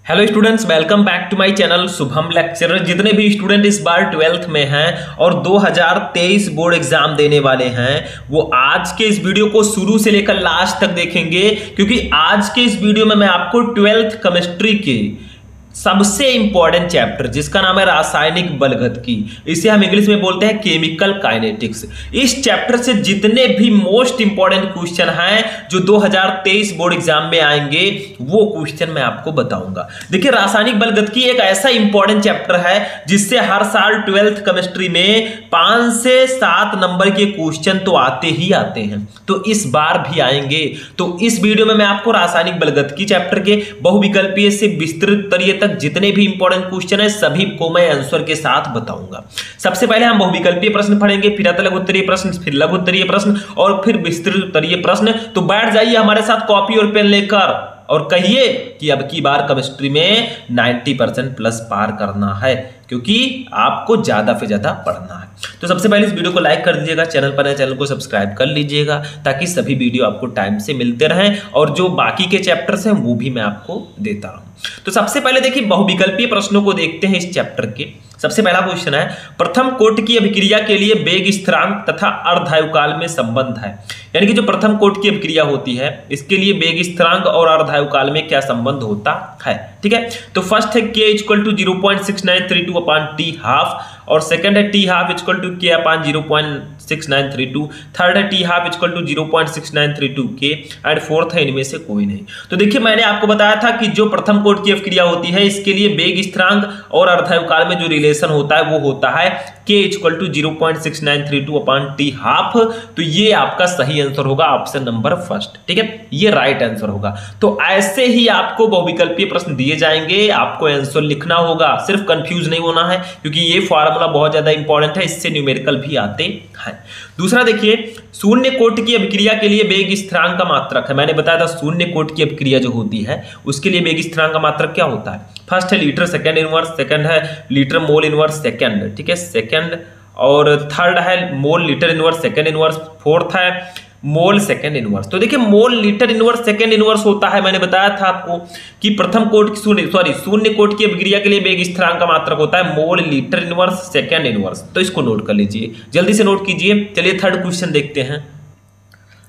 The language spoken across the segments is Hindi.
Hello students, welcome back to my channel Shubham lecturer. जितने भी स्टूडेंट इस बार 12th में हैं और 2023 बोर्ड एग्जाम देने वाले हैं वो आज के इस वीडियो को शुरू से लेकर लास्ट तक देखेंगे, क्योंकि आज के इस वीडियो में मैं आपको 12th केमिस्ट्री के सबसे इंपॉर्टेंट चैप्टर जिसका नाम है रासायनिक बलगतिकी, इसे हम इंग्लिश में बोलते हैं केमिकल काइनेटिक्स, इस चैप्टर से जितने भी मोस्ट इंपॉर्टेंट क्वेश्चन हैं जो 2023 बोर्ड एग्जाम में आएंगे वो क्वेश्चन मैं आपको बताऊंगा। देखिए, रासायनिक बलगतिकी एक ऐसा इंपॉर्टेंट चैप्टर है जिससे हर साल 12th केमिस्ट्री में 5 से 7 नंबर के क्वेश्चन तो आते ही आते हैं, तो इस बार भी आएंगे। तो इस वीडियो में मैं आपको रासायनिक बलगतिकी चैप्टर के बहुविकल्पीय से विस्तृत तरीके तक जितने भी इंपॉर्टेंट क्वेश्चन है सभी को मैं आंसर के साथ बताऊंगा। सबसे पहले हम बहुविकल्पीय प्रश्न पढ़ेंगे, फिर लघु उत्तरीय प्रश्न, फिर लघु उत्तरीय प्रश्न और फिर विस्तृत उत्तरीय प्रश्न। तो बैठ जाइए हमारे साथ कॉपी और पेन लेकर और कहिए कि अब की बार केमिस्ट्री में 90% प्लस पार करना है, क्योंकि आपको ज्यादा से ज्यादा पढ़ना है। तो सबसे पहले इस वीडियो को लाइक कर दीजिएगा, चैनल पर नए चैनल को सब्सक्राइब कर लीजिएगा ताकि सभी वीडियो आपको टाइम से मिलते रहें और जो बाकी के चैप्टर्स हैं वो भी मैं आपको देता रहूं। तो सबसे पहले देखिए, बहुविकल्पीय प्रश्नों को देखते हैं इस चैप्टर के। सबसे पहला क्वेश्चन है, प्रथम कोट की अभिक्रिया के लिए वेग स्थिरांक तथा अर्धायुकाल में संबंध है। यानी कि जो प्रथम कोट की अभिक्रिया होती है इसके लिए वेग स्थिरांक और अर्धायुकाल में क्या संबंध होता है। ठीक है, तो फर्स्ट है k = 0.6932 अपान t हाफ, और सेकंड है t हाफ = k अपान 0.6932, थर्ड है t half = 0.6932 k and fourth है इनमें से कोई नहीं। तो देखिए, मैंने आपको बताया था कि जो प्रथम कोट की अभिक्रिया होती है इसके लिए वेग स्थिरांक और अर्धायुकाल में जो रिलेशन होता है वो होता है k = 0.6932 अपान t हाफ। तो ये आपका सही आंसर होगा, ऑप्शन नंबर फर्स्ट। ठीक है, ये राइट आंसर होगा। तो ऐसे ही आपको बहुविकल्पीय प्रश्न दिए जाएंगे, आपको आंसर लिखना होगा, सिर्फ कंफ्यूज नहीं होना है क्योंकि ये फॉर्मूला बहुत ज्यादा इंपॉर्टेंट है, इससे न्यूमेरिकल भी आते हैं। दूसरा देखिए, शून्य कोट की अभिक्रिया के लिए वेग स्थिरांक का मात्रक है। मैंने बताया था शून्य कोट की अभिक्रिया जो होती है उसके लिए वेग स्थिरांक का मात्रक क्या होता है। फर्स्ट है लीटर सेकंड इनवर्स, सेकंड है लीटर मोल इनवर्स सेकंड, ठीक है सेकंड, और थर्ड है mole litre inverse second inverse, fourth है मोल सेकंड इनवर्स। तो देखिए, mole litre inverse second inverse होता है, मैंने बताया था आपको कि प्रथम कोट शून्य कोट की अभिक्रिया के लिए वेग स्थिरांक का मात्रक होता है mole litre inverse second inverse. तो इसको नोट कर लीजिए, जल्दी से नोट कीजिए। चलिए थर्ड क्वेश्चन देखते हैं।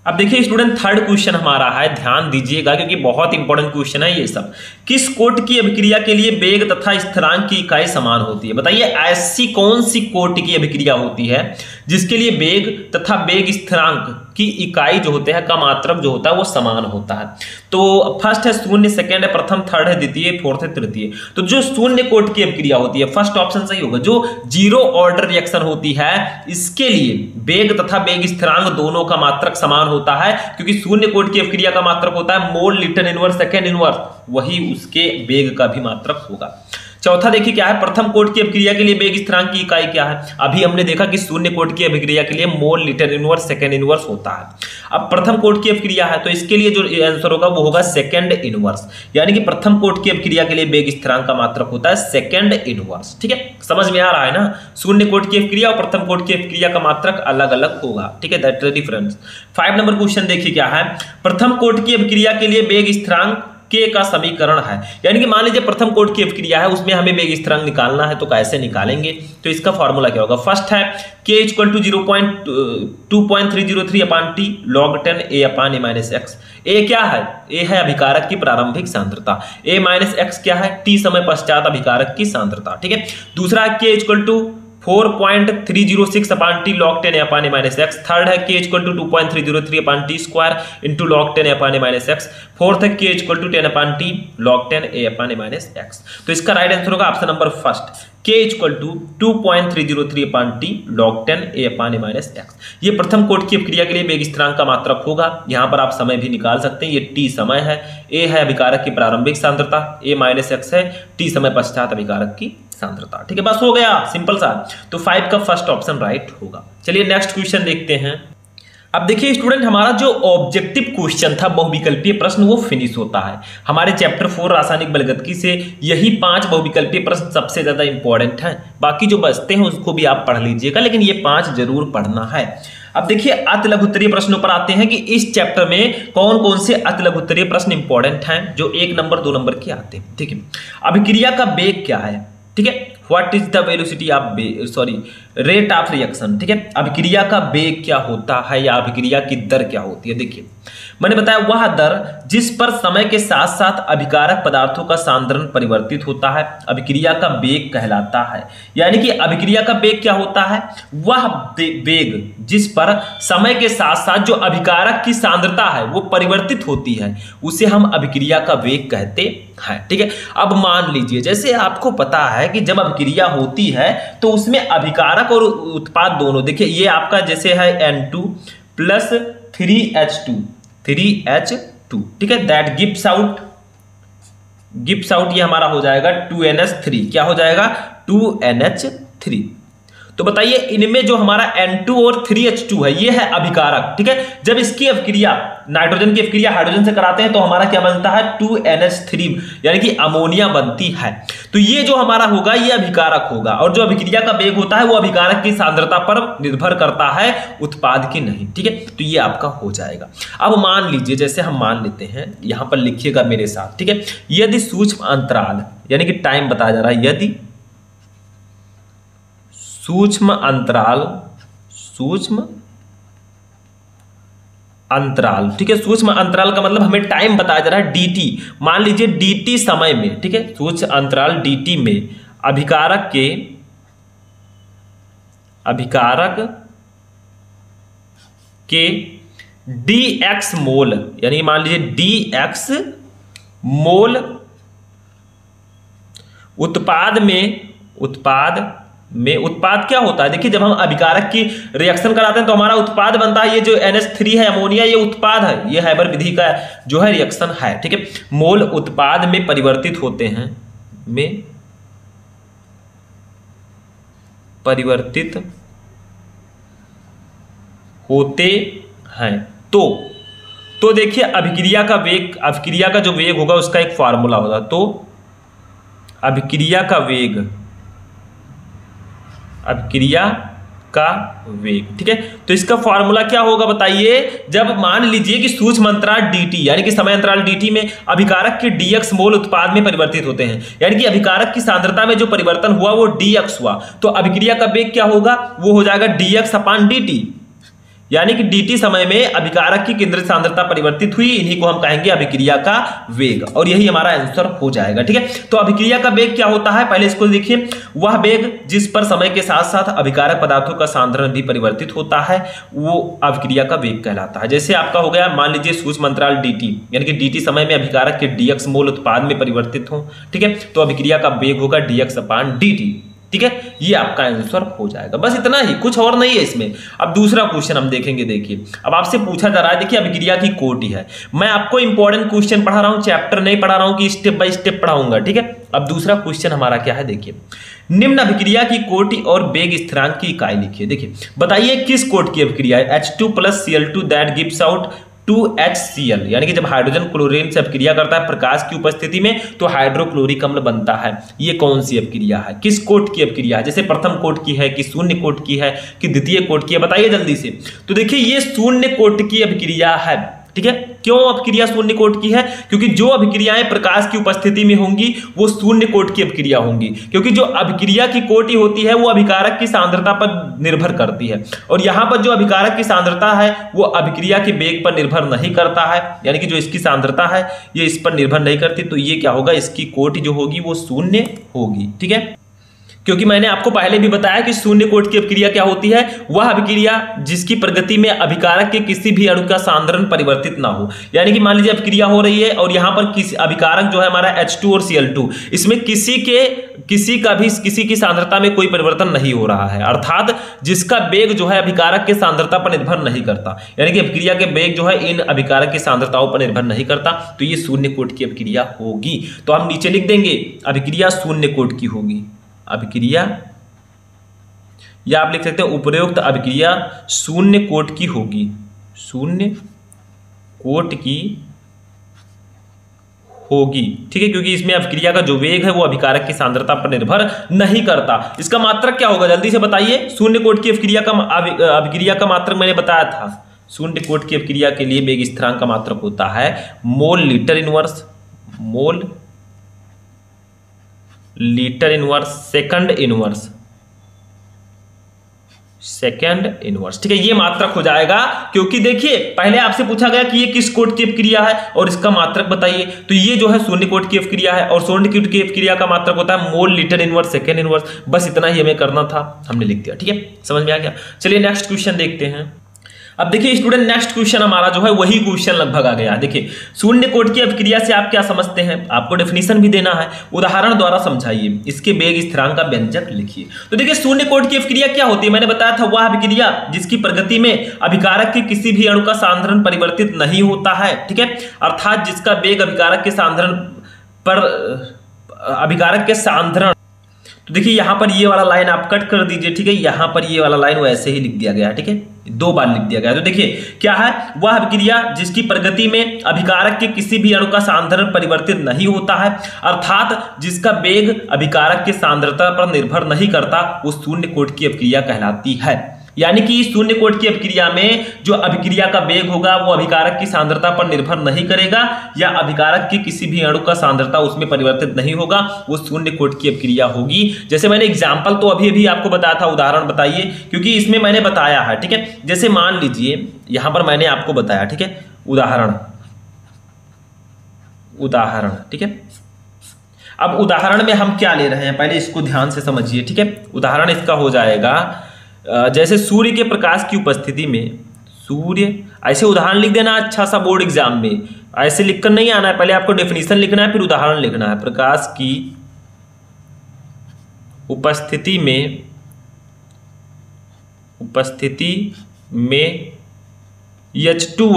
अब देखिए स्टूडेंट, थर्ड क्वेश्चन हमारा है, ध्यान दीजिएगा क्योंकि बहुत इंपॉर्टेंट क्वेश्चन है ये सब। किस कोट की अभिक्रिया के लिए वेग तथा स्थिरांक की इकाई समान होती है। बताइए, ऐसी कौन सी कोट की अभिक्रिया होती है जिसके लिए वेग तथा वेग स्थिरांक की इकाई जो होते हैं का मात्रक जो होता है वो समान होता है। तो फर्स्ट है शून्य, सेकंड है प्रथम, थर्ड है द्वितीय, फोर्थ है तृतीय। तो जो शून्य कोट की अभिक्रिया होती है, फर्स्ट ऑप्शन सही होगा। जो जीरो ऑर्डर रिएक्शन होती है इसके लिए वेग तथा वेग स्थिरांक दोनों का मात्रक समान होता है, क्योंकि शून्य कोट की अभिक्रिया का मात्रक होता है mole litre inverse second inverse, वही उसके वेग का भी मात्रक होगा। चौथा देखिए क्या है, प्रथम कोट की अभिक्रिया के लिए वेग स्थिरांक की इकाई क्या है। अभी हमने देखा कि शून्य कोट की अभिक्रिया के लिए mole litre inverse second inverse होता है। अब प्रथम कोट की अभिक्रिया है तो इसके लिए जो आंसर होगा वो होगा सेकंड इनवर्स, यानी कि प्रथम कोट की अभिक्रिया के लिए वेग स्थिरांक का मात्रक होता है सेकंड इनवर्स। ठीक है, समझ में आ रहा है ना। शून्य कोट की अभिक्रिया और प्रथम कोट की अभिक्रिया का मात्रक अलग अलग होगा। ठीक है, that is the difference. 5 number question देखिए क्या है, प्रथम कोट की अभिक्रिया के लिए वेग स्थिरांक के का समीकरण है। यानी कि मान लीजिए प्रथम कोट की अभिक्रिया है, उसमें हमें वेग स्थिरांक निकालना है, तो कैसे निकालेंगे। तो इसका फॉर्मूला क्या होगा। फर्स्ट है k = 0.2303 upon t log 10 a upon a - x। a क्या है, a है अभिकारक की प्रारंभिक सांद्रता, a - x क्या है, t समय पश्चात अभिकारक की सांद्रता। ठीक है, दूसरा है k = 4.306 upon t log 10 a upon a - x। Third है k = 2.303 upon t square into log 10 a upon a - x। Fourth है k = 10 upon t log 10 a upon a - x। तो इसका राइट आंसर होगा option number first, k = 2.303 upon t log 10 a upon a - x। ये प्रथम कोट की अभिक्रिया के लिए वेग स्थिरांक का मात्रक होगा। यहाँ पर आप समय भी निकाल सकते हैं, ये t समय है, a है अभिकारक की प्रारंभिक सांद्रता, a - x है t समय पश्चात अभिकारक की सांद्रता। ठीक है, बस हो गया, सिंपल सा। तो 5 का फर्स्ट ऑप्शन राइट होगा। चलिए नेक्स्ट क्वेश्चन देखते हैं। अब देखिए स्टूडेंट, हमारा जो ऑब्जेक्टिव क्वेश्चन था बहुविकल्पीय प्रश्न वो फिनिश होता है। हमारे चैप्टर 4 रासायनिक बलगतिकी से यही 5 बहुविकल्पीय प्रश्न सबसे ज्यादा इंपॉर्टेंट हैं। बाकी जो बचते हैं उसको भी आप पढ़ लीजिएगा, लेकिन ये 5 जरूर पढ़ना है। अब देखिए अति लघु उत्तरीय प्रश्नों पर आते हैं कि इस चैप्टर में कौन कौन से अति लघु उत्तरीय प्रश्न इंपॉर्टेंट हैं जो 1 नंबर 2 नंबर के आते हैं। ठीक है, अभिक्रिया का वेग क्या है, ठीक है, what is the velocity of rate of reaction. ठीक है, अभिक्रिया का वेग क्या होता है या अभिक्रिया की दर क्या होती है। देखिए मैंने बताया वह दर जिस पर समय के साथ साथ अभिकारक पदार्थों का सांद्रण परिवर्तित होता है अभिक्रिया का वेग कहलाता है। यानी कि अभिक्रिया का वेग क्या होता है, वह वेग जिस पर समय के साथ साथ जो अभिकारक की सांद्रता है वो परिवर्तित होती है उसे हम अभिक्रिया का वेग कहते हैं। ठीक है, अब मान लीजिए जैसे आपको पता है कि जब अभिक्रिया होती है तो उसमें अभिकारक और उत्पाद दोनों, देखिए ये आपका जैसे है N2 प्लस 3H2, ठीक है, दैट गिव्स आउट ये हमारा हो जाएगा 2NH3। क्या हो जाएगा 2NH3। तो बताइए इनमें जो हमारा N2 और 3H2 है ये है अभिकारक। ठीक है, जब इसकी अभिक्रिया नाइट्रोजन की अभिक्रिया हाइड्रोजन से कराते हैं तो हमारा क्या बनता है 2NH3 यानी कि अमोनिया बनती है। तो ये जो हमारा होगा ये अभिकारक होगा और जो अभिक्रिया का वेग होता है वो अभिकारक की सांद्रता पर निर्भर करता है उत्पाद की नहीं। ठीक है, तो ये आपका हो जाएगा। अब मान लीजिए जैसे हम मान लेते हैं यहां पर लिखिएगा मेरे साथ। ठीक है, यदि सूक्ष्म अंतराल यानी कि टाइम बताया जा रहा है, यदि सूक्ष्म अंतराल, ठीक है, सूक्ष्म अंतराल का मतलब हमें टाइम बताया जा रहा है dt। मान लीजिए dt समय में, ठीक है, सूक्ष्म अंतराल dt में अभिकारक के dx मोल यानी मान लीजिए dx मोल उत्पाद क्या होता है। देखिए जब हम अभिकारक की रिएक्शन कराते हैं तो हमारा उत्पाद बनता है, ये जो NH3 है अमोनिया ये उत्पाद है, ये हैबर विधि का जो है रिएक्शन है। ठीक है, मोल उत्पाद में परिवर्तित होते हैं तो देखिए अभिक्रिया का जो वेग होगा उसका एक फार्मूला होगा। तो अभिक्रिया का वेग, ठीक है, तो इसका फार्मूला क्या होगा बताइए। जब मान लीजिए कि सूक्ष्म अंतराल dt यानी कि समय अंतराल dt में अभिकारक के dx मोल उत्पाद में परिवर्तित होते हैं, यानी कि अभिकारक की सांद्रता में जो परिवर्तन हुआ वो dx हुआ, तो अभिक्रिया का वेग क्या होगा, वो हो जाएगा dx अपान dt। यानी कि dt समय में अभिकारक की केंद्रित सांद्रता परिवर्तित हुई, इन्हीं को हम कहेंगे अभिक्रिया का वेग और यही हमारा आंसर हो जाएगा। ठीक है, तो अभिक्रिया का वेग क्या होता है पहले इसको देखिए, वह वेग जिस पर समय के साथ साथ अभिकारक पदार्थों का सांद्रण भी परिवर्तित होता है वो अभिक्रिया का वेग कहलाता है। जैसे आपका हो गया मान लीजिए सूक्ष्म अंतराल dt यानी कि dt समय में अभिकारक के dx मोल उत्पाद में परिवर्तित हो, ठीक है, तो अभिक्रिया का वेग होगा dx अपान dt। ठीक है, ये आपका आंसर हो जाएगा, बस इतना ही, कुछ और नहीं है इसमें। अब दूसरा क्वेश्चन हम देखेंगे। देखिए अब आपसे पूछा जा रहा है, देखिए अभिक्रिया की कोटि है, मैं आपको इंपॉर्टेंट क्वेश्चन पढ़ा रहा हूं, चैप्टर नहीं पढ़ा रहा हूं कि स्टेप बाय स्टेप पढ़ाऊंगा। ठीक है, अब दूसरा क्वेश्चन हमारा क्या है, देखिए निम्न अभिक्रिया की कोटि और वेग स्थिरांक की इकाई लिखिए। देखिए बताइए किस कोटि की अभिक्रिया है, H2 plus Cl2 that gives out 2HCl, यानी कि जब हाइड्रोजन क्लोरीन से अपक्रिया करता है प्रकाश की उपस्थिति में तो हाइड्रोक्लोरिक अम्ल बनता है। ये कौन सी अपक्रिया है, किस कोट की अपक्रिया है, जैसे प्रथम कोट की है कि शून्य कोट की है कि द्वितीय कोट की है, बताइए जल्दी से। तो देखिए ये शून्य कोट की अपक्रिया है। ठीक है, क्यों अपक्रिया शून्य कोट की है, क्योंकि जो अभिक्रियाएं प्रकाश की उपस्थिति में होंगी वो शून्य कोट की अभिक्रिया होंगी, क्योंकि जो अभिक्रिया की कोटि होती है वो अभिकारक की सांद्रता पर निर्भर करती है और यहां पर जो अभिकारक की सांद्रता है वो अभिक्रिया के वेग पर निर्भर नहीं करता है, यानी कि जो इसकी सांद्रता है ये इस पर निर्भर नहीं करती, तो ये क्या होगा, इसकी कोटि जो होगी वो शून्य होगी। ठीक है, क्योंकि मैंने आपको पहले भी बताया कि शून्य कोट की अभिक्रिया क्या होती है, वह अभिक्रिया जिसकी प्रगति में अभिकारक के किसी भी अणु का सांद्रण परिवर्तित ना हो, यानी कि मान लीजिए अभिक्रिया हो रही है और यहां पर किसी अभिकारक जो है हमारा H2 और Cl2 इसमें किसी की सांद्रता में कोई परिवर्तन नहीं हो रहा है, अर्थात जिसका वेग जो है अभिकारक के सांद्रता पर निर्भर नहीं करता, यानी कि अभिक्रिया के वेग जो है इन अभिकारक की सांद्रताओं पर निर्भर नहीं करता, तो ये शून्य कोट की अभिक्रिया होगी। तो हम नीचे लिख देंगे अभिक्रिया शून्य कोट की होगी, अभिक्रिया, या आप लिख सकते हैं उपरोक्त अभिक्रिया शून्य कोट की होगी, शून्य कोट की होगी, ठीक है, क्योंकि इसमें अभिक्रिया का जो वेग है वो अभिकारक की सांद्रता पर निर्भर नहीं करता। इसका मात्रक क्या होगा जल्दी से बताइए। शून्य कोट की अभिक्रिया का मात्रक मैंने बताया था, शून्य कोट की अभिक्रिया के लिए वेग स्थिरांक का मात्रक होता है mole litre inverse, mole litre inverse second inverse, second inverse, ठीक है। ये मात्रक हो जाएगा, क्योंकि देखिए पहले आपसे पूछा गया कि ये किस कोट की अभिक्रिया है और इसका मात्रक बताइए, तो ये जो है शून्य कोट की अभिक्रिया है और शून्य कोट की अभिक्रिया का मात्रक होता है mole litre inverse second inverse. बस इतना ही हमें करना था, हमने लिख दिया, ठीक है, समझ में आ गया। चलिए नेक्स्ट क्वेश्चन देखते हैं। अब देखिए स्टूडेंट, नेक्स्ट क्वेश्चन हमारा जो है वही क्वेश्चन लगभग आ गया। देखिए शून्य कोट की अभिक्रिया से आप क्या समझते हैं, आपको डेफिनेशन भी देना है, उदाहरण द्वारा समझाइए, इसके वेग स्थिरांक का व्यंजक लिखिए। तो देखिए शून्य कोट की अभिक्रिया क्या होती है, मैंने बताया था वह अभिक्रिया जिसकी प्रगति में अभिकारक के किसी भी अणु का सांद्रण परिवर्तित नहीं होता है, ठीक है, अर्थात जिसका वेग अभिकारक के सांद्रण पर अभिकारक के सांद्रण, तो देखिए यहां पर ये वाला लाइन आप कट कर दीजिए, ठीक है, यहां पर ये वाला लाइन वैसे ही लिख दिया गया है, ठीक है, 2 बार लिख दिया गया है। तो देखिए क्या है, वह अभिक्रिया जिसकी प्रगति में अभिकारक के किसी भी अणु का सांद्रण परिवर्तित नहीं होता है, अर्थात जिसका वेग अभिकारक के सांद्रता पर निर्भर नहीं करता, वो शून्य कोट की अभिक्रिया कहलाती है। यानी कि शून्य कोट की अभिक्रिया में जो अभिक्रिया का वेग होगा वो अभिकारक की सांद्रता पर निर्भर नहीं करेगा, या अभिकारक की किसी भी अणु का सांद्रता उसमें परिवर्तित नहीं होगा, वो शून्य कोट की अभिक्रिया होगी। जैसे मैंने एग्जांपल तो अभी आपको बताया था, उदाहरण बताइए, क्योंकि इसमें मैंने बताया है, ठीक है। जैसे मान लीजिए यहां पर मैंने आपको बताया, ठीक है, उदाहरण, ठीक है। अब उदाहरण में हम क्या ले रहे हैं पहले इसको ध्यान से समझिए, ठीक है। उदाहरण इसका हो जाएगा जैसे सूर्य के प्रकाश की उपस्थिति में, सूर्य, ऐसे उदाहरण लिख देना अच्छा सा बोर्ड एग्जाम में, ऐसे लिखकर नहीं आना है, पहले आपको डेफिनेशन लिखना है फिर उदाहरण लिखना है। प्रकाश की उपस्थिति में H2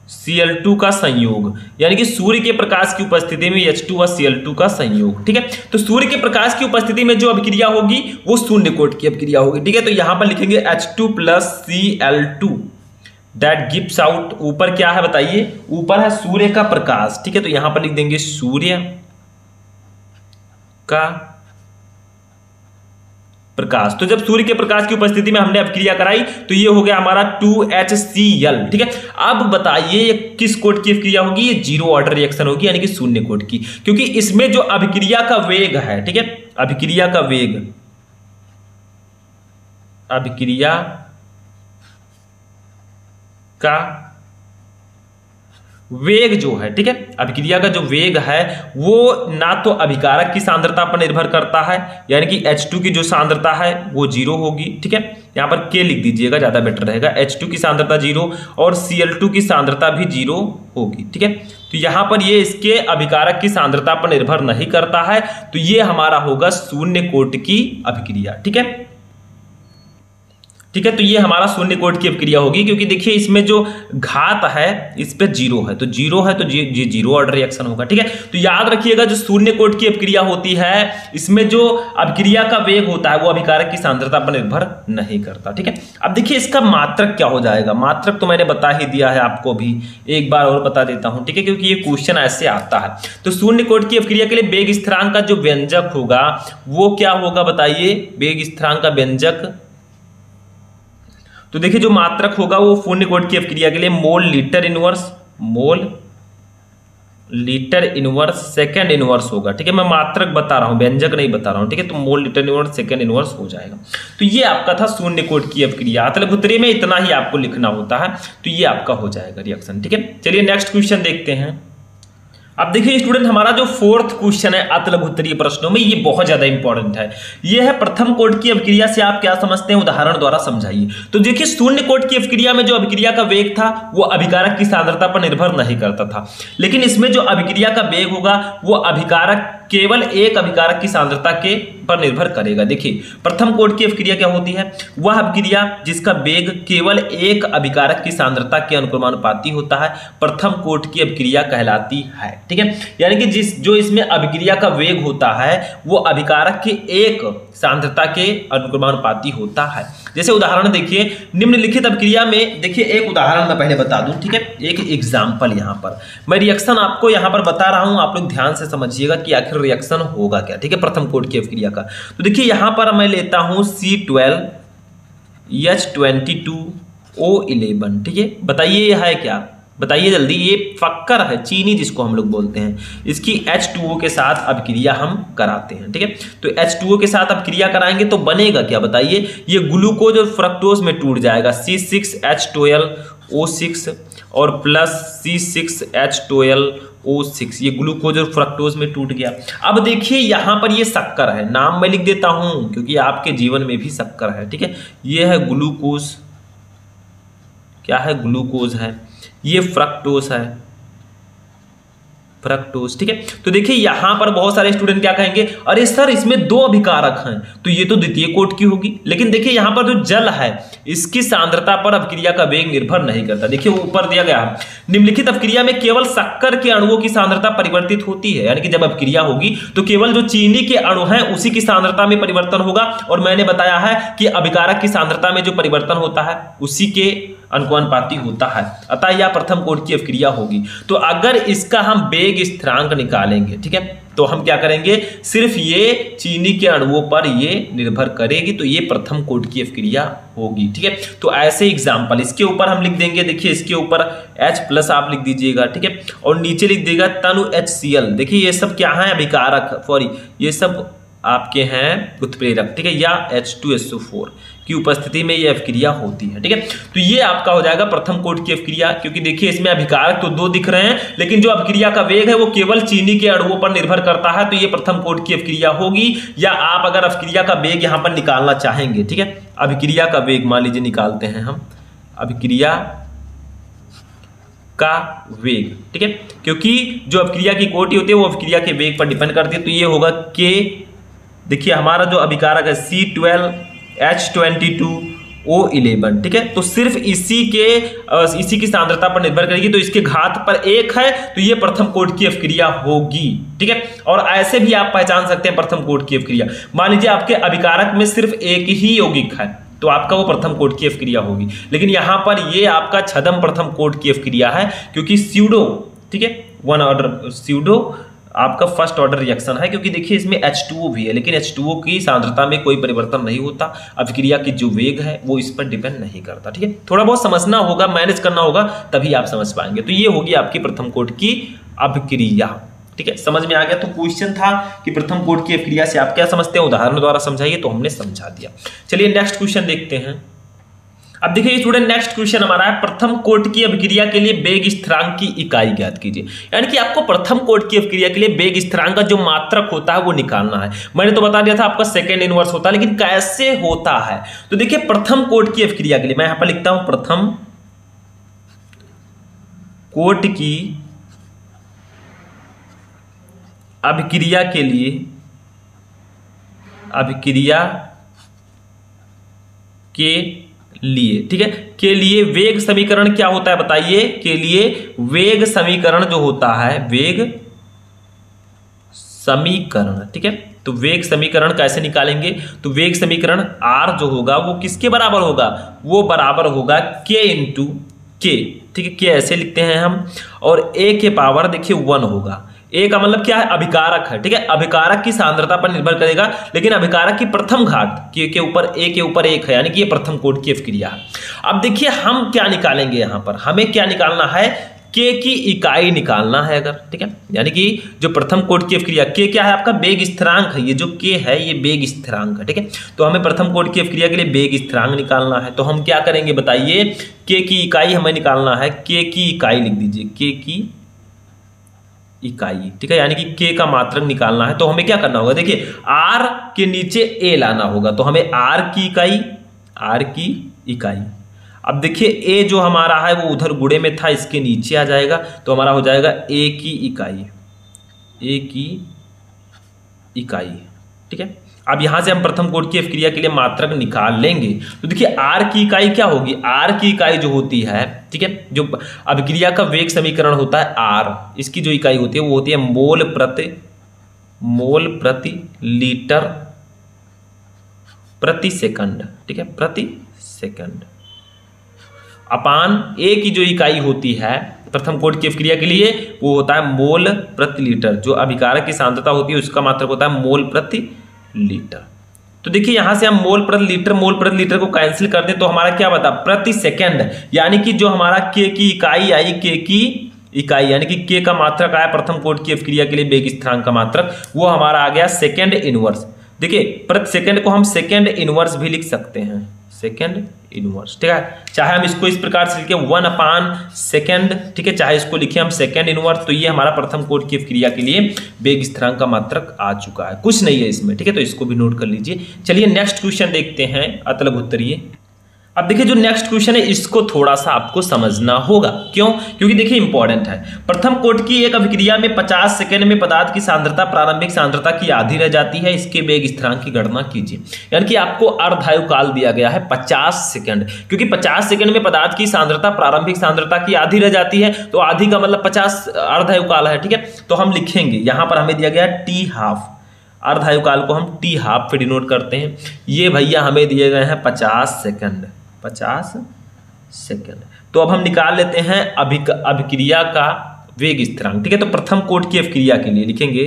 Cl2 का संयोग, यानी कि सूर्य के प्रकाश की उपस्थिति में H2 Cl2 का संयोग, ठीक है। तो सूर्य के प्रकाश की उपस्थिति में जो अभिक्रिया होगी वो शून्य कोट की अभिक्रिया होगी, ठीक है। तो यहां पर लिखेंगे H2 + Cl2 that gives out, ऊपर क्या है बताइए, ऊपर है सूर्य का प्रकाश, ठीक है, तो यहां पर लिख देंगे सूर्य का प्रकाश। तो जब सूर्य के प्रकाश की उपस्थिति में हमने अभिक्रिया कराई तो ये हो गया हमारा 2HCl, ठीक है। अब बताइए ये किस कोट की अभिक्रिया होगी, ये 0 ऑर्डर रिएक्शन होगी, यानी कि शून्य कोट की, क्योंकि इसमें जो अभिक्रिया का वेग है, ठीक है, अभिक्रिया का वेग जो है, ठीक है, अभिक्रिया का जो वेग है वो ना तो अभिकारक की सांद्रता पर निर्भर करता है, यानी कि H2 की जो सांद्रता है वो 0 होगी, ठीक है, यहां पर K लिख दीजिएगा ज्यादा बेटर रहेगा। H2 की सांद्रता 0 और Cl2 की सांद्रता भी 0 होगी, ठीक है। तो यहां पर ये इसके अभिकारक की सांद्रता पर निर्भर नहीं करता है, तो ये हमारा होगा शून्य कोट की अभिक्रिया, ठीक है, ठीक है। तो ये हमारा शून्य कोट की अभिक्रिया होगी, क्योंकि देखिए इसमें जो घात है इस पे 0 है, तो 0 है तो ये 0 ऑर्डर रिएक्शन होगा, ठीक है। तो याद रखिएगा जो शून्य कोट की अभिक्रिया होती है इसमें जो अभिक्रिया का वेग होता है वो अभिकारक की सांद्रता पर निर्भर नहीं करता, ठीक है। अब देखिए इसका मात्रक क्या हो जाएगा, मात्रक तो मैंने बता ही दिया है आपको, भी एक बार और बता देता हूं, ठीक है, क्योंकि ये क्वेश्चन ऐसे आता है। तो शून्य कोट की अभिक्रिया के लिए वेग स्थिरांक का जो व्यंजक होगा वो क्या होगा बताइए, वेग स्थिरांक का व्यंजक, तो देखिए जो मात्रक होगा वो शून्य कोट की अभिक्रिया के लिए mole litre inverse second inverse होगा, ठीक है। मैं मात्रक बता रहा हूं, व्यंजक नहीं बता रहा हूं, ठीक है। तो mole litre inverse second inverse हो जाएगा। तो ये आपका था शून्य कोट की अभिक्रिया, अतलभुत्री में इतना ही आपको लिखना होता है, तो ये आपका हो जाएगा रिएक्शन, ठीक है। चलिए नेक्स्ट क्वेश्चन देखते हैं। अब देखिए स्टूडेंट, हमारा जो 4th क्वेश्चन है अतलभुत्तरीय प्रश्नों में, ये बहुत ज्यादा इंपॉर्टेंट है। ये है प्रथम कोट की अभिक्रिया से आप क्या समझते हैं, उदाहरण द्वारा समझाइए। तो देखिए शून्य कोट की अभिक्रिया में जो अभिक्रिया का वेग था वो अभिकारक की सांद्रता पर निर्भर नहीं करता था, लेकिन इसमें जो अभिक्रिया का वेग होगा वो अभिकारक केवल एक अभिकारक की सांद्रता के पर निर्भर करेगा। देखिए प्रथम कोटि की अभिक्रिया क्या होती है, वह अभिक्रिया जिसका वेग केवल एक अभिकारक की सांद्रता के अनुक्रमानुपाती होता है प्रथम कोटि की अभिक्रिया कहलाती है। ठीक है, यानी कि जो इसमें अभिक्रिया का वेग होता है वो अभिकारक के एक सांद्रता के अनुक्रमानुपाती होता है। जैसे उदाहरण देखिए, निम्नलिखित अभिक्रिया में, देखिए एक उदाहरण मैं पहले बता दूं, ठीक है, एक एग्जांपल यहां पर मैं रिएक्शन आपको यहां पर बता रहा हूं, आप लोग ध्यान से समझिएगा कि आखिर रिएक्शन होगा क्या। ठीक है, प्रथम कोटि की अभिक्रिया का तो देखिए यहां पर मैं लेता हूं C12H22O11। ठीक है, बताइए यह है क्या, बताइए जल्दी। ये फक्कर है, चीनी जिसको हम लोग बोलते हैं, इसकी H2O के साथ अभिक्रिया हम कराते हैं। ठीक है, तो H2O के साथ अभिक्रिया कराएंगे तो बनेगा क्या बताइए, ये ग्लूकोज और फ्रक्टोज में टूट जाएगा, C6H12O6 और प्लस C6H12O6, ये ग्लूकोज और फ्रक्टोज में टूट गया। अब देखिए यहां पर ये शक्कर है, नाम मैं लिख देता हूं क्योंकि आपके जीवन में भी शक्कर है। ठीक है, ये है ग्लूकोज, क्या है, ग्लूकोज है, ये फ्रक्टोज है, फ्रक्टोज। ठीक है, तो देखिए यहां पर बहुत सारे स्टूडेंट क्या कहेंगे, अरे सर इसमें दो अभिकारक हैं तो ये तो द्वितीय कोटि की होगी। लेकिन देखिए यहां पर जो जल है इसकी सांद्रता पर अभिक्रिया का वेग निर्भर नहीं करता। देखिए ऊपर दिया गया है, निम्नलिखित अभिक्रिया में केवल शक्कर के अणुओं की सांद्रता परिवर्तित होती है, यानी कि जब अभिक्रिया होगी तो केवल जो चीनी के अणु हैं उसी की सांद्रता में परिवर्तन होगा। और मैंने बताया है कि अभिकारक की सांद्रता में जो परिवर्तन होता है उसी के अनुपाती होता है, अतः यह प्रथम कोटि की अभिक्रिया होगी। तो अगर इसका हम वेग स्थिरांक निकालेंगे, ठीक है, तो हम क्या करेंगे, सिर्फ ये चीनी के अणुओं पर ये निर्भर करेगी, तो ये प्रथम कोटि की अभिक्रिया होगी। ठीक है, तो ऐसे एग्जांपल इसके ऊपर हम लिख देंगे। देखिए इसके ऊपर H+ आप लिख दीजिएगा, ठीक है, और नीचे लिख देगा तनु HCl। देखिए ये सब क्या है, अभिकारक, सॉरी ये सब आपके हैं उत्प्रेरक। ठीक है, या H2SO4 की उपस्थिति में ये अभिक्रिया होती है। ठीक है, तो ये आपका हो जाएगा प्रथम कोटि की अभिक्रिया, क्योंकि देखिए इसमें अभिकारक तो दो दिख रहे हैं लेकिन जो अभिक्रिया का वेग है वो केवल चीनी के अणुओं पर निर्भर करता है, तो ये प्रथम कोटि की अभिक्रिया होगी। या आप अगर अभिक्रिया का वेग यहां पर निकालना चाहेंगे, ठीक है, अभिक्रिया का वेग मान लीजिए निकालते हैं हम, अभिक्रिया का वेग, ठीक है, क्योंकि जो अभिक्रिया की कोटि होती है वो अभिक्रिया के वेग पर डिपेंड करती है, तो ये होगा K। देखिए हमारा जो अभिकारक है C12H22O11, ठीक है, तो सिर्फ इसी की सांद्रता पर निर्भर करेगी, तो इसके घात पर 1 है, तो ये प्रथम कोटि की अभिक्रिया होगी। ठीक है, और ऐसे भी आप पहचान सकते हैं प्रथम कोटि की अभिक्रिया। मान लीजिए आपके अभिकारक में सिर्फ एक ही यौगिक है तो आपका वो प्रथम कोटि की अभिक्रिया होगी, लेकिन यहां पर ये आपका छद्म प्रथम कोटि की अभिक्रिया है, क्योंकि स्यूडो, ठीक है, वन ऑर्डर स्यूडो आपका फर्स्ट ऑर्डर रिएक्शन है, क्योंकि देखिए इसमें H2O भी है लेकिन H2O की सांद्रता में कोई परिवर्तन नहीं होता, अभिक्रिया की जो वेग है वो इस पर डिपेंड नहीं करता। ठीक है, थोड़ा बहुत समझना होगा, मैनेज करना होगा, तभी आप समझ पाएंगे। तो ये होगी आपकी प्रथम कोटि की अभिक्रिया। ठीक है, समझ में आ गया। तो क्वेश्चन था कि प्रथम कोटि की अभिक्रिया से आप क्या समझते हैं, उदाहरण द्वारा समझाइए, तो हमने समझा दिया। चलिए नेक्स्ट क्वेश्चन देखते हैं। अब देखिए स्टूडेंट, नेक्स्ट क्वेश्चन हमारा है, प्रथम कोटि की अभिक्रिया के लिए वेग स्थिरांक की इकाई ज्ञात कीजिए। यानी कि आपको प्रथम कोटि की अभिक्रिया के लिए वेग स्थिरांक का जो मात्रक होता है वो निकालना है। मैंने तो बता दिया था आपका सेकेंड इनवर्स होता है, लेकिन कैसे होता है, तो देखिए प्रथम कोटि की अभिक्रिया के लिए मैं यहां पर लिखता हूं, प्रथम कोटि की अभिक्रिया के लिए, अभिक्रिया के लिए, ठीक है, के लिए वेग समीकरण क्या होता है बताइए। के लिए वेग समीकरण जो होता है, वेग समीकरण, ठीक है, तो वेग समीकरण कैसे निकालेंगे, तो वेग समीकरण R जो होगा वो किसके बराबर होगा, वो बराबर होगा K × K। ठीक है, K ऐसे लिखते हैं हम, और A के पावर देखिए 1 होगा। A का मतलब क्या है, अभिकारक है। ठीक है, अभिकारक की सांद्रता पर निर्भर करेगा, लेकिन अभिकारक की प्रथम घात K के ऊपर A के ऊपर 1 है, यानी कि ये प्रथम कोटि की अभिक्रिया है। अब देखिए हम क्या निकालेंगे, यहां पर हमें क्या निकालना है, K की इकाई निकालना है अगर, ठीक है, यानी कि जो प्रथम कोटि की अभिक्रिया, K क्या है आपका, वेग स्थिरांक है, ये जो K है ये वेग स्थिरांक है। ठीक है, तो हमें प्रथम कोटि की अभिक्रिया के लिए वेग स्थिरांक निकालना है, तो हम क्या करेंगे बताइए, K की इकाई हमें निकालना है, K की इकाई लिख दीजिए, K की इकाई, ठीक है, यानी कि K का मात्रक निकालना है। तो हमें क्या करना होगा, देखिए R के नीचे A लाना होगा, तो हमें R की इकाई, अब देखिए A जो हमारा है वो उधर गुणे में था, इसके नीचे आ जाएगा, तो हमारा हो जाएगा A की इकाई, ठीक है। अब यहां से हम प्रथम कोटि की अभिक्रिया के लिए मात्रक निकाल लेंगे। तो देखिए आर की इकाई क्या होगी, आर की इकाई जो होती है, ठीक है, जो अभिक्रिया का वेग समीकरण होता है आर, इसकी जो इकाई होती है वो होती है मोल प्रति लीटर प्रति सेकंड, ठीक है, प्रति सेकंड, अपान ए की जो इकाई होती है प्रथम कोटि की अभिक्रिया के लिए वो होता है मोल प्रति लीटर। जो अभिकारक की सांद्रता होती है उसका मात्रक होता है मोल प्रति लीटर। तो देखिए यहां से हम मोल प्रति लीटर को कैंसिल कर दें तो हमारा क्या बता, प्रति सेकंड, यानी कि जो हमारा के की इकाई आई, के की इकाई यानी कि के का मात्रक आया प्रथम कोटि की अभिक्रिया के लिए वेग स्थिरांक का मात्रक, वो हमारा आ गया सेकंड इनवर्स। देखिए प्रति सेकंड को हम सेकंड इनवर्स भी लिख सकते हैं, सेकंड इनवर्स, ठीक है। चाहे हम इसको इस प्रकार से लिखें 1/सेकंड, ठीक है, चाहे इसको लिखें हम सेकंड इनवर्स। तो ये हमारा प्रथम कोटि की अभिक्रिया के लिए वेग स्थिरांक का मात्रक आ चुका है, कुछ नहीं है इसमें, ठीक है। तो इसको भी नोट कर लीजिए। चलिए नेक्स्ट क्वेश्चन देखते हैं, अतलग उत्तरीय। अब देखिए जो नेक्स्ट क्वेश्चन है इसको थोड़ा सा आपको समझना होगा, क्यों, क्योंकि देखिए इंपॉर्टेंट है। प्रथम कोटि की एक अभिक्रिया में 50 सेकंड में पदार्थ की सांद्रता प्रारंभिक सांद्रता की आधी रह जाती है, इसके वेग स्थिरांक की गणना कीजिए। यानी कि आपको अर्धायु काल दिया गया है 50 सेकंड, क्योंकि 50 सेकंड में पदार्थ की सांद्रता प्रारंभिक सांद्रता की आधी रह जाती है, तो आधी का मतलब 50 अर्धायु काल है, ठीक है। तो हम लिखेंगे यहां पर हमें दिया गया टी हाफ, अर्धायु काल को हम टी हाफ पे डिनोट करते हैं। ये भैया हमें दिए गए हैं 50 सेकंड, 50 सेकंड। तो अब हम निकाल लेते हैं अभिक्रिया का वेग स्थिरांक, ठीक है। तो प्रथम कोटि की अभिक्रिया के लिए लिखेंगे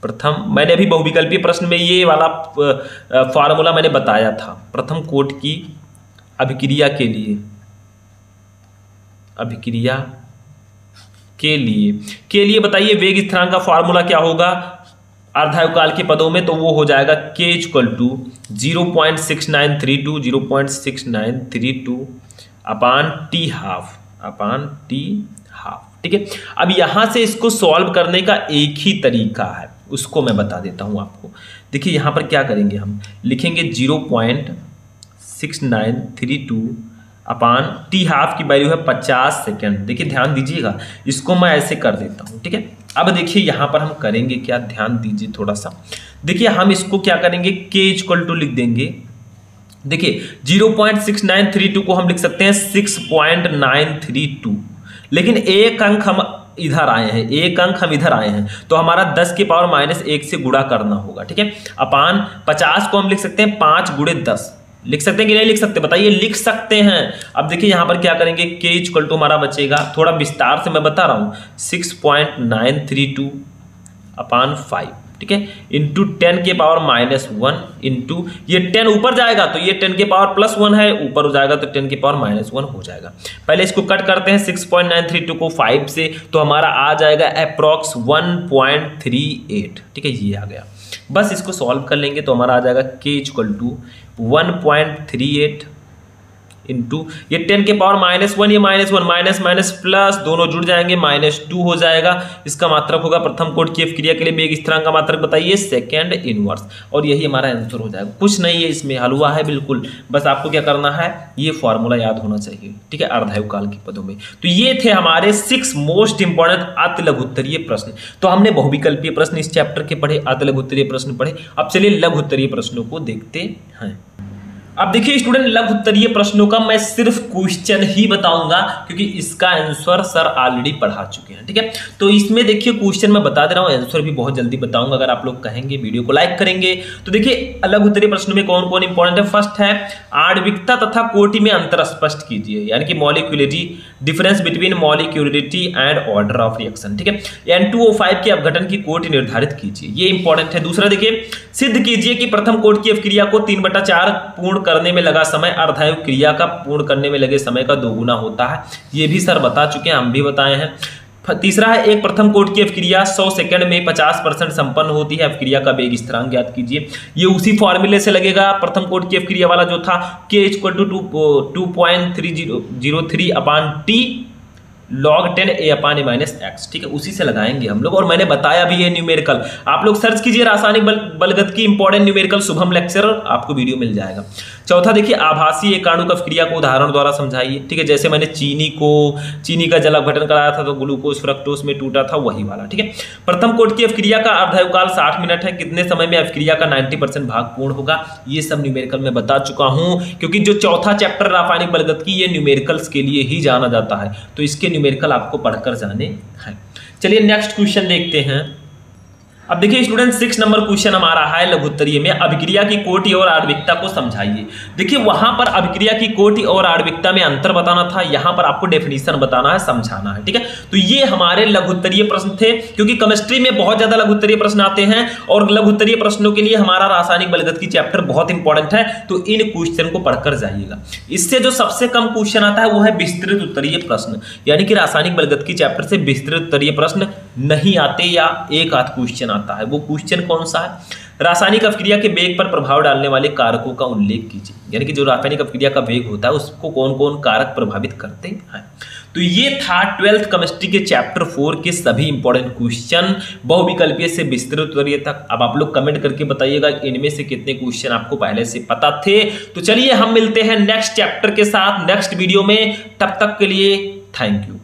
प्रथम, मैंने अभी बहुविकल्पीय प्रश्न में ये वाला फॉर्मूला मैंने बताया था। प्रथम कोटि की अभिक्रिया के लिए, अभिक्रिया के लिए बताइए वेग स्थिरांक का फॉर्मूला क्या होगा अर्धायु काल के पदों में। तो वो हो जाएगा k = 0.6932 अपान टी हाफ, ठीक है। अब यहां से इसको सॉल्व करने का एक ही तरीका है, उसको मैं बता देता हूं आपको। देखिए यहां पर क्या करेंगे, हम लिखेंगे 0.6932 अपान टी हाफ की वैल्यू है 50 सेकंड। देखिए ध्यान दीजिएगा, इसको मैं ऐसे कर देता हूं, ठीक है। अब देखिए यहां पर हम करेंगे क्या, ध्यान दीजिए थोड़ा सा। देखिए हम इसको क्या करेंगे, k = लिख देंगे। देखिए 0.6932 को हम लिख सकते हैं 6.932, लेकिन एक अंक हम इधर आए हैं, एक अंक हम इधर आए हैं, तो हमारा 10 की पावर -1 से गुणा करना होगा, ठीक है। अपान 50 को हम लिख सकते हैं 5 × 10, लिख सकते हैं कि नहीं लिख सकते, बताइए, लिख सकते हैं। अब देखिए यहां पर क्या करेंगे, k = हमारा बचेगा, थोड़ा विस्तार से मैं बता रहा हूं, 6.932 अपान 5, ठीक है, इंटू 10 के पावर -1 इंटू ये 10 ऊपर जाएगा तो ये 10 के पावर +1 है, ऊपर हो जाएगा तो 10 के पावर -1 हो जाएगा। पहले इसको कट करते हैं 6.932 को 5 से, तो हमारा आ जाएगा अप्रॉक्स 1.38, ठीक है, ये आ गया। बस इसको सॉल्व कर लेंगे तो हमारा आ जाएगा k = 1.38 इंटू ये 10 के पावर -1, ये -1 माइनस प्लस दोनों जुड़ जाएंगे, -2 हो जाएगा। इसका मात्रक होगा प्रथम कोटि की अभिक्रिया के लिए वेग स्थिरांक का मात्रक बताइए, सेकंड इनवर्स, और यही हमारा आंसर हो जाएगा। कुछ नहीं है इसमें, हलवा है बिल्कुल, बस आपको क्या करना है, ये फॉर्मूला याद होना चाहिए, ठीक है, अर्धायु काल के पदों में। तो ये थे हमारे 6 मोस्ट इंपॉर्टेंट अति लघु उत्तरीय प्रश्न। तो हमने बहुविकल्पीय प्रश्न इस चैप्टर के पढ़े, अति लघु उत्तरीय प्रश्न पढ़े। अब चलिए लघु उत्तरीय प्रश्नों को देखते हैं। अब देखिए स्टूडेंट, लघु उत्तरीय प्रश्नों का मैं सिर्फ क्वेश्चन ही बताऊंगा, क्योंकि इसका आंसर सर ऑलरेडी पढ़ा चुके हैं, ठीक है। तो इसमें देखिए क्वेश्चन मैं बता दे रहा हूं, आंसर भी बहुत जल्दी बताऊंगा अगर आप लोग कहेंगे, वीडियो को लाइक करेंगे। तो देखिए लघु उत्तरीय प्रश्न में कौन कौन इंपॉर्टेंट है। फर्स्ट है आणविकता तथा कोटि में अंतर स्पष्ट कीजिए, यानी कि molecularity, difference between molecularity and order of reaction, ठीक है। N2O5 के अपघटन की कोटि निर्धारित कीजिए, ये इंपॉर्टेंट है। दूसरा देखिए, सिद्ध कीजिए कि प्रथम कोटि की अभिक्रिया को 3/4 पूर्ण करने में लगा समय अर्धायु क्रिया का पूर्ण करने में लगे समय का 2 गुना होता है, ये भी सर बता चुके हैं, हम भी बताए हैं। तीसरा है एक प्रथम कोटि की अभिक्रिया 100 सेकंड में 50% संपन्न होती है, अभिक्रिया का वेग स्थिरांक ज्ञात कीजिए। ये उसी फॉर्मूले से लगेगा, प्रथम कोटि की अभिक्रिया वाला जो था, k = 2.3003 upon t log 10 a upon a minus x, ठीक है, उसी से लगाएंगे हम लोग। और मैंने बताया भी ये न्यूमेरिकल, आप लोग सर्च कीजिए रासायनिक बलगत इंपॉर्टेंट न्यूमेरिकल शुभम लेक्चर, आपको वीडियो मिल जाएगा। चौथा देखिए, आभासी एकाणुक अभिक्रिया को उदाहरण द्वारा समझाइए, ठीक है, जैसे मैंने चीनी का जल अपघटन कराया था तो ग्लूकोज फ्रक्टोज में टूटा था, वही वाला, ठीक है। प्रथम कोटि की अभिक्रिया का अर्धायुकाल 60 मिनट है, कितने समय में अभिक्रिया का 90% भाग पूर्ण होगा, ये सब न्यूमेरिकल में बता चुका हूं, क्योंकि जो चौथा चैप्टर रासायनिक बलगत की, ये न्यूमेरिकल्स के लिए ही जाना जाता है, तो इसके न्यूमेरिकल आपको पढ़कर जाने हैं। चलिए नेक्स्ट क्वेश्चन देखते हैं। अब देखिए स्टूडेंट 6 नंबर क्वेश्चन हमारा है लघुत्तरीय में, अभिक्रिया की कोटि और आणविकता को समझाइए। देखिए वहां पर अभिक्रिया की कोटि और आणविकता में अंतर बताना था, यहां पर आपको डेफिनेशन बताना है, समझाना है, ठीक है। तो ये हमारे लघुत्तरीय प्रश्न थे, क्योंकि केमिस्ट्री में बहुत ज्यादा लघुत्तरीय प्रश्न आते हैं और लघुत्तरीय प्रश्नों के लिए हमारा रासायनिक बलगत की चैप्टर बहुत इंपॉर्टेंट है, तो इन क्वेश्चन को पढ़कर जाइएगा। इससे जो सबसे कम क्वेश्चन आता है वो है विस्तृत उत्तरीय प्रश्न, यानी कि रासायनिक बलगत की चैप्टर से विस्तृत उत्तरीय प्रश्न नहीं आते या एक आध क्वेश्चन आता है। वो क्वेश्चन कौन सा है? रासायनिक अभिक्रिया के वेग पर प्रभाव डालने वाले कारकों का उल्लेख कीजिए, यानी कि जो रासायनिक अभिक्रिया का वेग होता है उसको कौन कौन कारक प्रभावित करते हैं। तो ये था 12th केमिस्ट्री के चैप्टर 4 के सभी इंपॉर्टेंट क्वेश्चन, बहुविकल्पीय से विस्तृत उत्तरीय तक। अब आप लोग कमेंट करके बताइएगा इनमें से कितने क्वेश्चन आपको पहले से पता थे। तो चलिए हम मिलते हैं नेक्स्ट चैप्टर के साथ नेक्स्ट वीडियो में, तब तक के लिए थैंक यू।